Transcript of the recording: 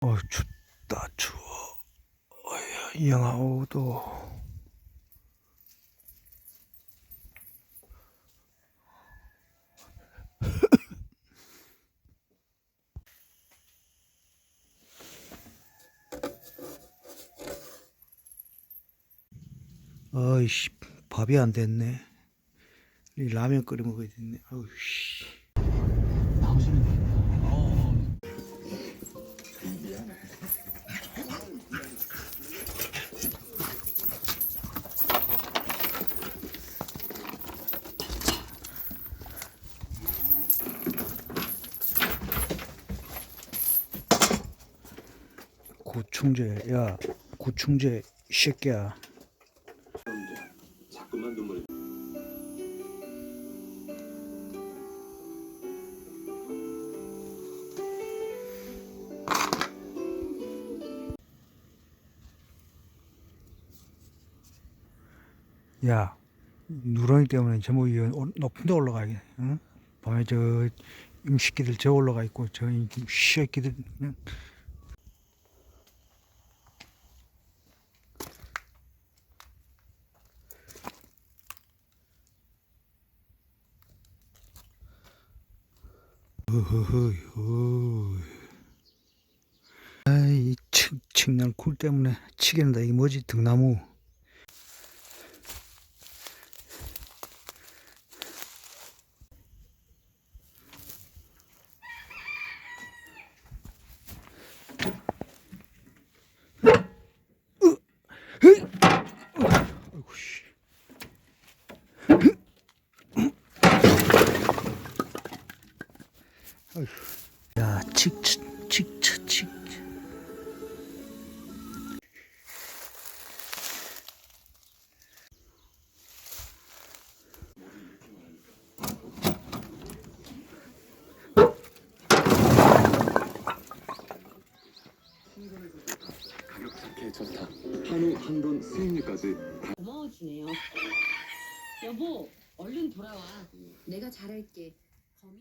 춥다 추워. 영하 5도. 어이씨, 밥이 안 됐네. 이 라면 끓여 먹어야 됐네. 어이씨. 구충제, 야, 구충제 이 새끼야. 자꾸만 눈물. 야, 누렁이 때문에 전부 높은 데 올라가게. 응? 밤에 저 임식기들 저 올라가 있고 저 새끼들 그냥. 어허허. 아이 측량 굴 때문에 치겠는다. 이게 뭐지? 등나무. 아이고 씨. 야, 칙. 가격 좋게 좋다. 한우 한돈 수익률까지. 고마워지네요. 여보, 얼른 돌아와. 내가 잘할게. 거미?